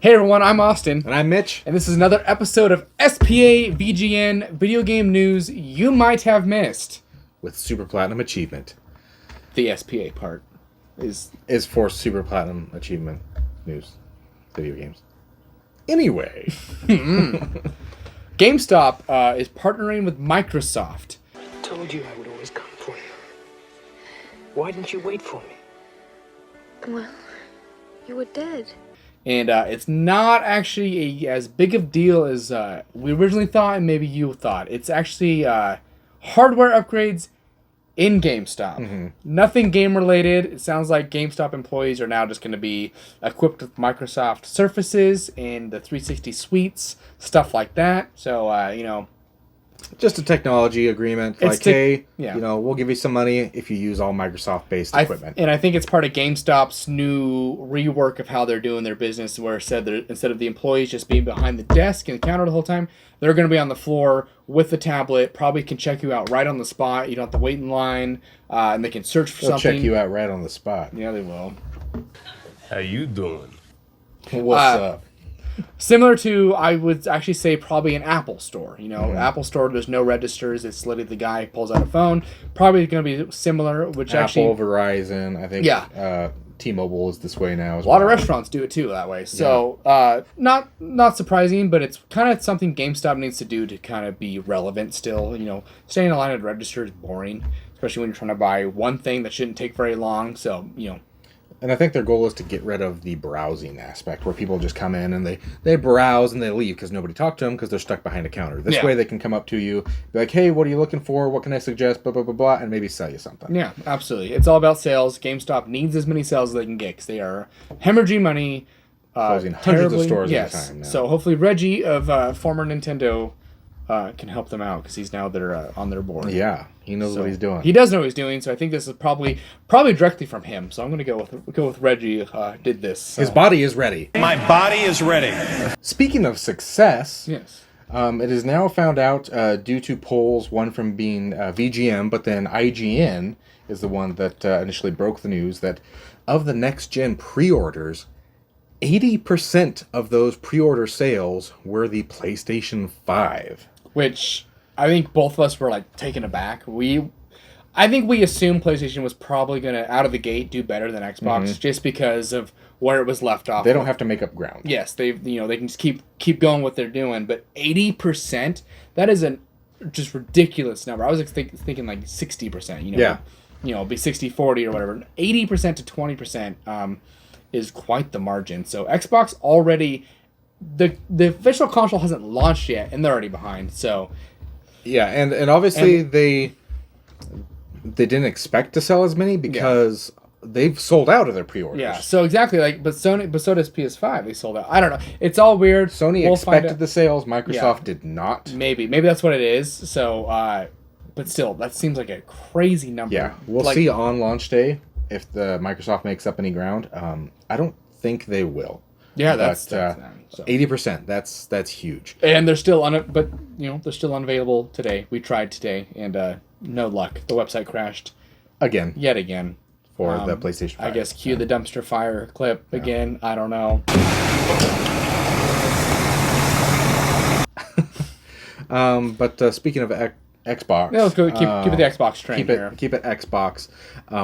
Hey everyone, I'm Austin. And I'm Mitch. And this is another episode of SPA VGN video game news you might have missed. With Super Platinum Achievement. The SPA part is for Super Platinum Achievement news. Video games. Anyway. Gamestop is partnering with Microsoft. I told you I would always come for you. Why didn't you wait for me? Well, you were dead. And it's not actually as big of a deal as we originally thought and maybe you thought. It's actually hardware upgrades in GameStop. Mm-hmm. Nothing game related. It sounds like GameStop employees are now just going to be equipped with Microsoft Surfaces and the 360 suites, stuff like that. So, just a technology agreement. We'll give you some money if you use all Microsoft-based equipment. And I think it's part of GameStop's new rework of how they're doing their business, where it said that instead of the employees just being behind the desk and the counter the whole time, they're going to be on the floor with the tablet, probably can check you out right on the spot. You don't have to wait in line, and they can search for something. They'll check you out right on the spot. Yeah, they will. How you doing? What's up? Similar to, I would actually say, probably an Apple store. Apple store, there's no registers. It's literally the guy pulls out a phone. Probably going to be similar, which Apple, Verizon, I think. Yeah. T-Mobile is this way now as well. A lot of restaurants do it too that way. So, not surprising, but it's kind of something GameStop needs to do to kind of be relevant still. Staying in line at the register is boring, especially when you're trying to buy one thing that shouldn't take very long. So, And I think their goal is to get rid of the browsing aspect, where people just come in and they browse and they leave because nobody talked to them because they're stuck behind a counter. This way they can come up to you, be like, hey, what are you looking for? What can I suggest? Blah, blah, blah, blah, and maybe sell you something. Yeah, absolutely. It's all about sales. GameStop needs as many sales as they can get because they are hemorrhaging money. Closing hundreds of stores at a time now. So hopefully Reggie of former Nintendo can help them out because he's now on their board. Yeah, he knows what he's doing. He does know what he's doing, so I think this is probably directly from him. So I'm going to go with Reggie. Did this? So. His body is ready. My body is ready. Speaking of success, yes, it is now found out due to polls, one from being VGM, but then IGN is the one that initially broke the news that of the next gen pre-orders, 80% of those pre-order sales were the PlayStation 5. Which I think both of us were taken aback. I think we assumed PlayStation was probably going to, out of the gate, do better than Xbox just because of where it was left off. They don't have to make up ground. Yes, they can just keep going what they're doing. But 80%, that is a just ridiculous number. I was thinking 60%. Yeah. Be 60-40 or whatever. 80% to 20% is quite the margin. So Xbox already. The official console hasn't launched yet, and they're already behind. So, yeah, and obviously they didn't expect to sell as many because they've sold out of their pre-orders. Yeah, so exactly but so does PS5. They sold out. I don't know. It's all weird. Sony expected the sales. Microsoft did not. Maybe that's what it is. So, but still, that seems like a crazy number. Yeah, we'll see on launch day if the Microsoft makes up any ground. I don't think they will. Yeah, that's 80%. That's huge. And they're still they're still unavailable today. We tried today, and no luck. The website crashed yet again for the PlayStation 5. I guess cue the dumpster fire clip again. I don't know. But speaking of Xbox, let's go keep it the Xbox train here. Keep it Xbox.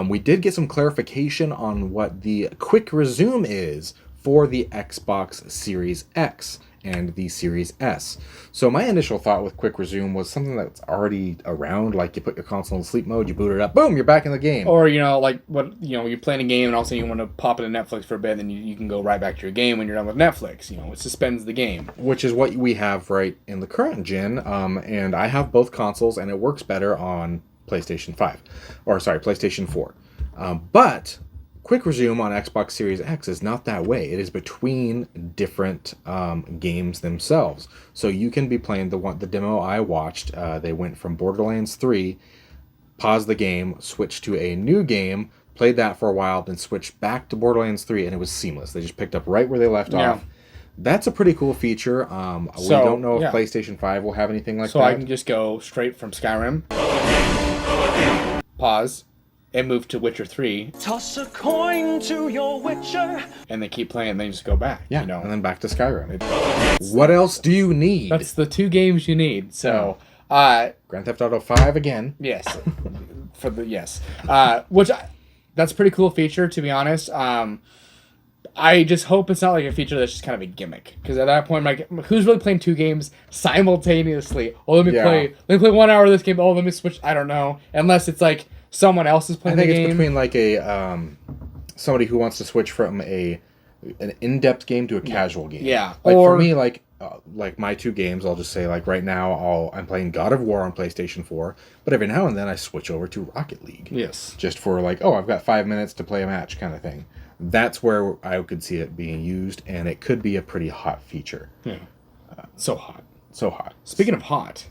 We did get some clarification on what the quick resume is for the Xbox Series X and the Series S. So my initial thought with quick resume was something that's already around, like you put your console in sleep mode, you boot it up, boom, you're back in the game. Or you're playing a game and all of a sudden you want to pop into Netflix for a bit, and then you can go right back to your game when you're done with Netflix. It suspends the game. Which is what we have right in the current gen, and I have both consoles, and it works better on PlayStation 4. But quick resume on Xbox Series X is not that way. It is between different games themselves. So you can be playing the demo I watched. They went from Borderlands 3, paused the game, switched to a new game, played that for a while, then switched back to Borderlands 3, and it was seamless. They just picked up right where they left off. That's a pretty cool feature. We don't know if PlayStation 5 will have anything like that. So I can just go straight from Skyrim, pause, and move to Witcher 3. Toss a coin to your Witcher. And they keep playing and then you just go back. Yeah, You know? and then back to Skyrim. What else do you need? That's the 2 games you need. So, Grand Theft Auto 5 again. yes. That's a pretty cool feature, to be honest. I just hope it's not like a feature that's just kind of a gimmick. Because at that point, like, who's really playing 2 games simultaneously? Oh, let me play 1 hour of this game. Oh, let me switch. I don't know. Unless it's like someone else is playing the game. I think it's between like a somebody who wants to switch from an in-depth game to a casual game. Yeah. Like or, for me, like my 2 games, I'll just say like right now I'm playing God of War on PlayStation 4, but every now and then I switch over to Rocket League. Yes. Just for like, oh, I've got 5 minutes to play a match kind of thing. That's where I could see it being used, and it could be a pretty hot feature. Yeah. So hot. So hot. Speaking of hot,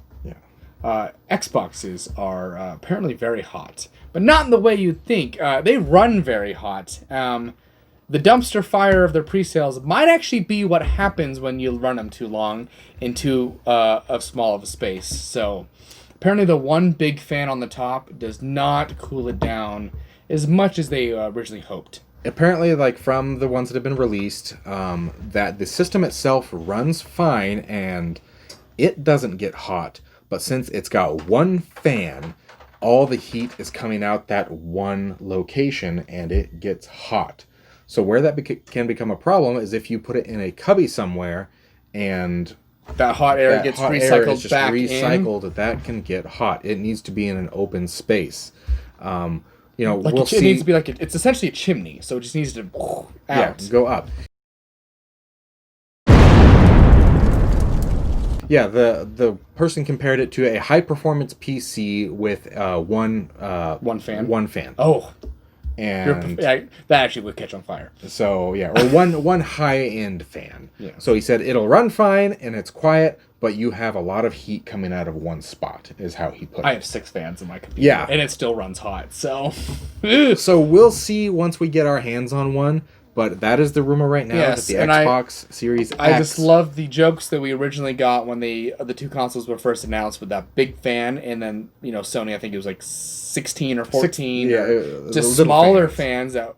Xboxes are apparently very hot, but not in the way you'd think. They run very hot. The dumpster fire of their pre-sales might actually be what happens when you run them too long into a small of a space. So apparently the one big fan on the top does not cool it down as much as they originally hoped. Apparently, like from the ones that have been released, that the system itself runs fine and it doesn't get hot. But since it's got one fan, all the heat is coming out that one location and it gets hot. So where that can become a problem is if you put it in a cubby somewhere and that hot air gets recycled back in. That can get hot. It needs to be in an open space. Like it needs to be like it's essentially a chimney, so it just needs to out. Yeah, go up. Yeah, the person compared it to a high performance PC with one fan. One fan. Oh, and that actually would catch on fire. So yeah, or one high end fan. Yeah. So he said it'll run fine and it's quiet, but you have a lot of heat coming out of one spot, is how he put it. I have 6 fans in my computer. Yeah. And it still runs hot, so... So we'll see once we get our hands on one, but that is the rumor right now, yes, that the Xbox Series X... I just love the jokes that we originally got when the 2 consoles were first announced with that big fan, and then, Sony, I think it was like 16 or 14. Just smaller fans that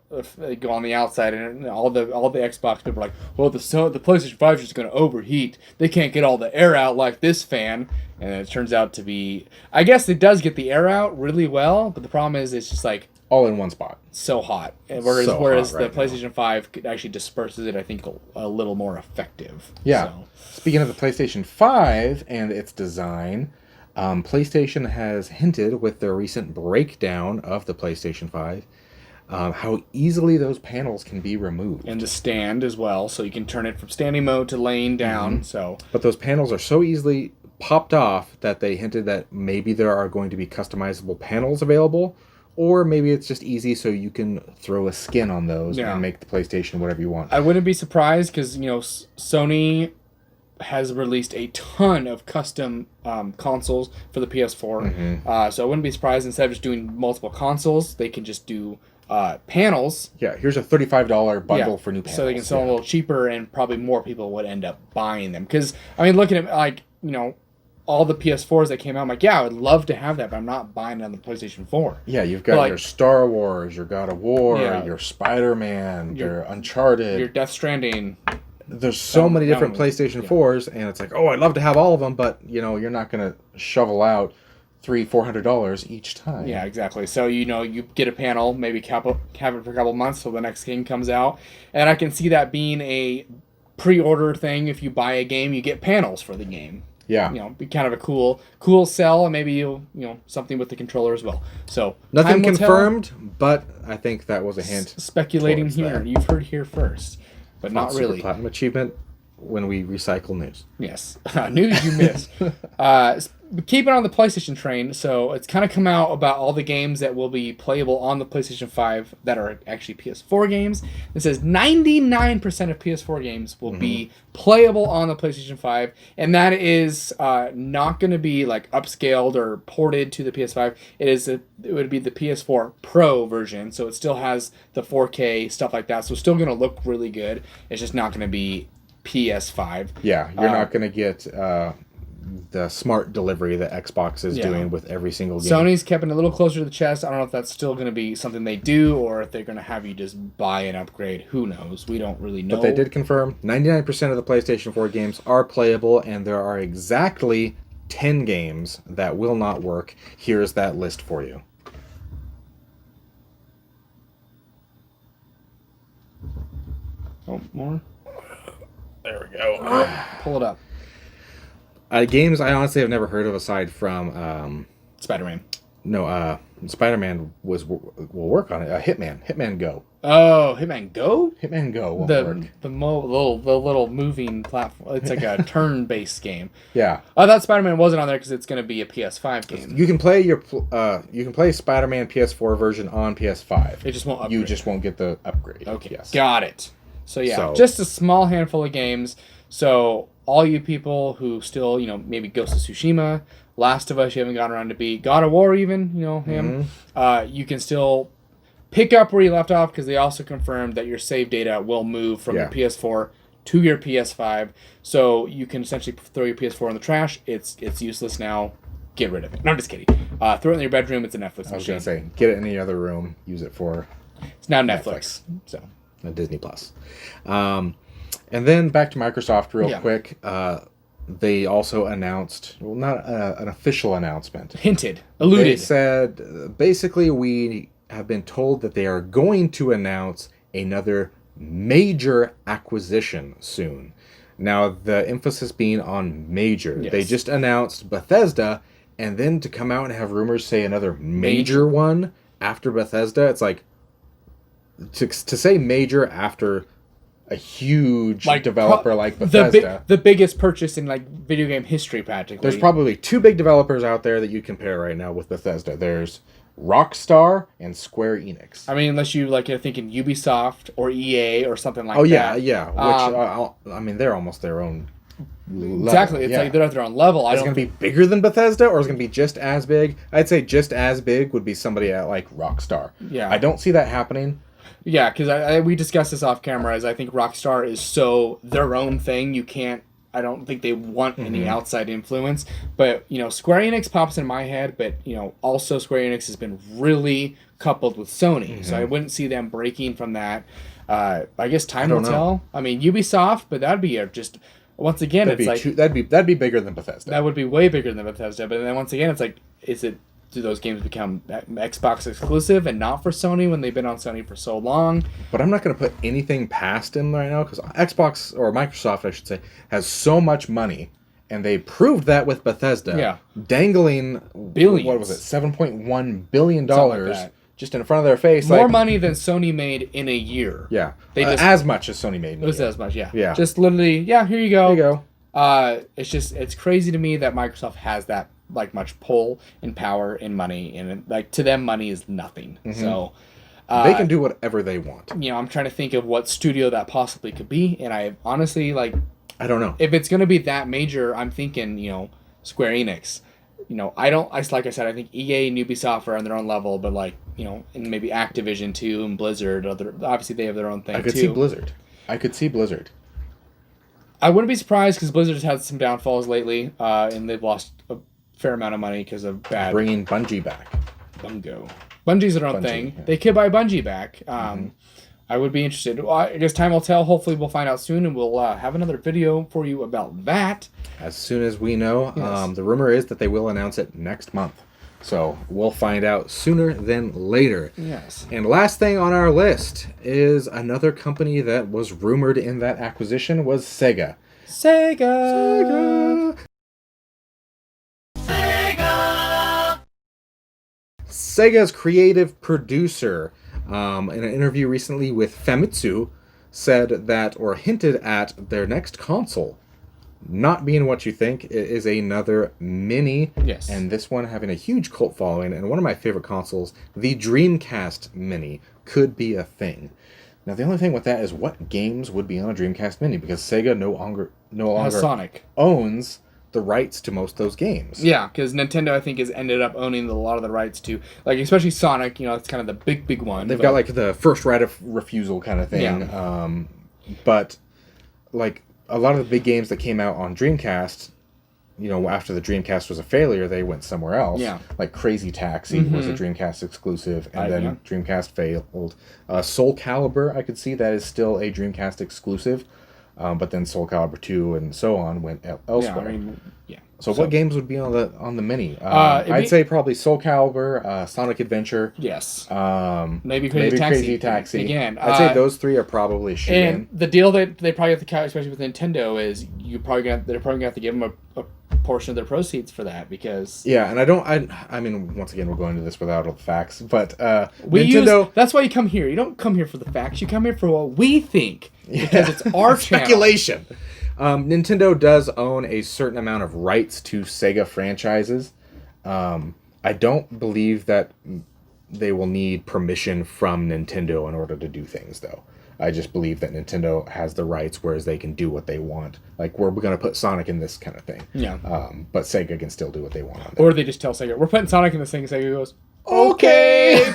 go on the outside, and all the Xbox people are like, well, the PlayStation 5 is just going to overheat. They can't get all the air out like this fan. And it turns out to be... I guess it does get the air out really well, but the problem is it's just like... all in one spot. So hot. Whereas the PlayStation 5 actually disperses it, I think, a little more effective. Yeah. So. Speaking of the PlayStation 5 and its design, PlayStation has hinted with their recent breakdown of the PlayStation 5 how easily those panels can be removed. And the stand as well, so you can turn it from standing mode to laying down. Mm-hmm. So, but those panels are so easily popped off that they hinted that maybe there are going to be customizable panels available, or maybe it's just easy so you can throw a skin on those and make the PlayStation whatever you want. I wouldn't be surprised because, Sony has released a ton of custom consoles for the PS4. Mm-hmm. So I wouldn't be surprised instead of just doing multiple consoles, they can just do panels. Yeah, here's a $35 bundle for new panels. So they can sell them a little cheaper, and probably more people would end up buying them. Because, I mean, looking at, all the PS4s that came out, I'm like, yeah, I would love to have that, but I'm not buying it on the PlayStation 4. Yeah, you've got your Star Wars, your God of War, your Spider-Man, your Uncharted, your Death Stranding. There's so many different PlayStation 4s, and it's like, oh, I'd love to have all of them, but, you're not going to shovel out $300-$400 each time. Yeah, exactly. So, you get a panel, maybe have it for a couple months till the next game comes out, and I can see that being a pre-order thing. If you buy a game, you get panels for the game. Yeah. Be kind of a cool sell, and maybe something with the controller as well. So nothing confirmed, but I think that was a hint. Speculating here. You've heard here first, but not really. Platinum achievement when we recycle news. Yes. News you missed. Keeping on the PlayStation train, so it's kind of come out about all the games that will be playable on the PlayStation 5 that are actually PS4 games. It says 99% of PS4 games will be playable on the PlayStation 5, and that is not going to be like upscaled or ported to the PS5. It would be the PS4 Pro version, so it still has the 4K stuff like that. So it's still going to look really good. It's just not going to be PS5. Yeah, you're not going to get the smart delivery that Xbox is doing with every single game. Sony's kept it a little closer to the chest. I don't know if that's still going to be something they do or if they're going to have you just buy an upgrade. Who knows? We don't really know. But they did confirm 99% of the PlayStation 4 games are playable, and there are exactly 10 games that will not work. Here's that list for you. Oh, more? There we go. Pull it up. Games I honestly have never heard of aside from Spider-Man. No, Spider-Man will work on it. Hitman Go. Oh, Hitman Go? Hitman Go won't work. The little moving platform. It's like a turn-based game. Yeah. I thought Spider-Man wasn't on there because it's going to be a PS5 game. You can play Spider-Man PS4 version on PS5. It just won't upgrade. You just won't get the upgrade. Okay, Yes. got it. So yeah, just a small handful of games. So all you people who still, maybe Ghost of Tsushima, Last of Us, you haven't gotten around to beat, God of War even, him, you can still pick up where you left off because they also confirmed that your save data will move from your PS4 to your PS5. So you can essentially throw your PS4 in the trash. It's useless now. Get rid of it. No, I'm just kidding. Throw it in your bedroom. It's a Netflix machine. I was going to say, get it in the other room. Use it for... It's now Netflix. So Disney Plus. And then back to Microsoft real quick. They also announced, well, not an official announcement. Hinted. Alluded. They said, basically, we have been told that they are going to announce another major acquisition soon. Now, the emphasis being on major. Yes. They just announced Bethesda, and then to come out and have rumors say another major one after Bethesda, it's like, to say major after a huge developer like Bethesda. The biggest purchase in video game history, practically. There's probably two big developers out there that you compare right now with Bethesda. There's Rockstar and Square Enix. I mean, unless you're thinking Ubisoft or EA or something like that. Oh, yeah. Which, they're almost their own level. Exactly. It's like they're at their own level. Is it going to be bigger than Bethesda or is it going to be just as big? I'd say just as big would be somebody at Rockstar. Yeah. I don't see that happening. Yeah, because we discussed this off camera, as I think Rockstar is so their own thing. I don't think they want any outside influence. But, Square Enix pops in my head, but, also Square Enix has been really coupled with Sony. So I wouldn't see them breaking from that. I guess time will tell. I mean, Ubisoft, but that'd be once again, that'd be bigger than Bethesda. That would be way bigger than Bethesda. But then once again, it's do those games become Xbox exclusive and not for Sony when they've been on Sony for so long? But I'm not going to put anything past them right now because Xbox, or Microsoft, I should say, has so much money, and they proved that with Bethesda. Dangling billions. What was it? $7.1 billion just in front of their face. More money than Sony made in a year. Yeah. As much as Sony made in a year. It was as much, yeah. Just literally, here you go. Here you go. It's crazy to me that Microsoft has that much pull and power and money, and to them money is nothing. So they can do whatever they want. I'm trying to think of what studio that possibly could be, and I honestly I don't know if it's going to be that major. I'm thinking Square Enix. Like I said, I think EA and Ubisoft are on their own level, but and maybe Activision too, and Blizzard. Obviously they have their own thing. I could see Blizzard. I wouldn't be surprised because Blizzard's had some downfalls lately, and they've lost a fair amount of money because of bad... Bringing Bungie back. Bungie's their own thing. Yeah. They could buy Bungie back. I would be interested. Well, I guess time will tell. Hopefully we'll find out soon, and we'll have another video for you about that. As soon as we know. Yes. The rumor is that they will announce it next month. So we'll find out sooner than later. Yes. And last thing on our list is another company that was rumored in that acquisition was Sega. Sega's creative producer, in an interview recently with Famitsu, said that, or hinted at, their next console not being what you think. It is another mini. Yes. And this one having a huge cult following, and one of my favorite consoles, the Dreamcast Mini, could be a thing. Now, the only thing with that is what games would be on a Dreamcast Mini, because Sega no longer Sonic owns the rights to most of those games. Yeah, because Nintendo, I think, has ended up owning a lot of the rights to, especially Sonic, it's kind of the big one. They've got, the first right of refusal kind of thing. Yeah. But, a lot of the big games that came out on Dreamcast, after the Dreamcast was a failure, they went somewhere else. Yeah. Like Crazy Taxi was a Dreamcast exclusive, and then yeah. Dreamcast failed. Soul Calibur, I could see that is still a Dreamcast exclusive, but then Soul Calibur 2 and so on went elsewhere. Yeah. So what games would be on the mini? It'd I'd say probably Soul Calibur, Sonic Adventure. Yes. Maybe Maybe Crazy Taxi. Crazy Taxi. Again. I'd say those three are probably a shoe-in. And the deal that they probably have to count, especially with Nintendo, is they're probably gonna have to give them a portion of their proceeds for that, because Yeah, and I mean, once again, we're going into this without all the facts, but Nintendo. That's why you come here. You don't come here for the facts. You come here for what we think, because it's our channel. Speculation. Nintendo does own a certain amount of rights to Sega franchises. I don't believe that they will need permission from Nintendo in order to do things, though. I just believe that Nintendo has the rights, whereas they can do what they want. Like, we're going to put Sonic in this kind of thing. Yeah. But Sega can still do what they want on that. Or they just tell Sega, we're putting Sonic in this thing, and Sega goes, okay.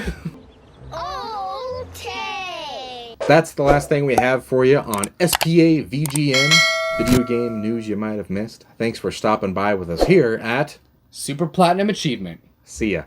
Okay. That's the last thing we have for you on SPA VGN, video game news you might have missed. Thanks for stopping by with us here at Super Platinum Achievement. See ya.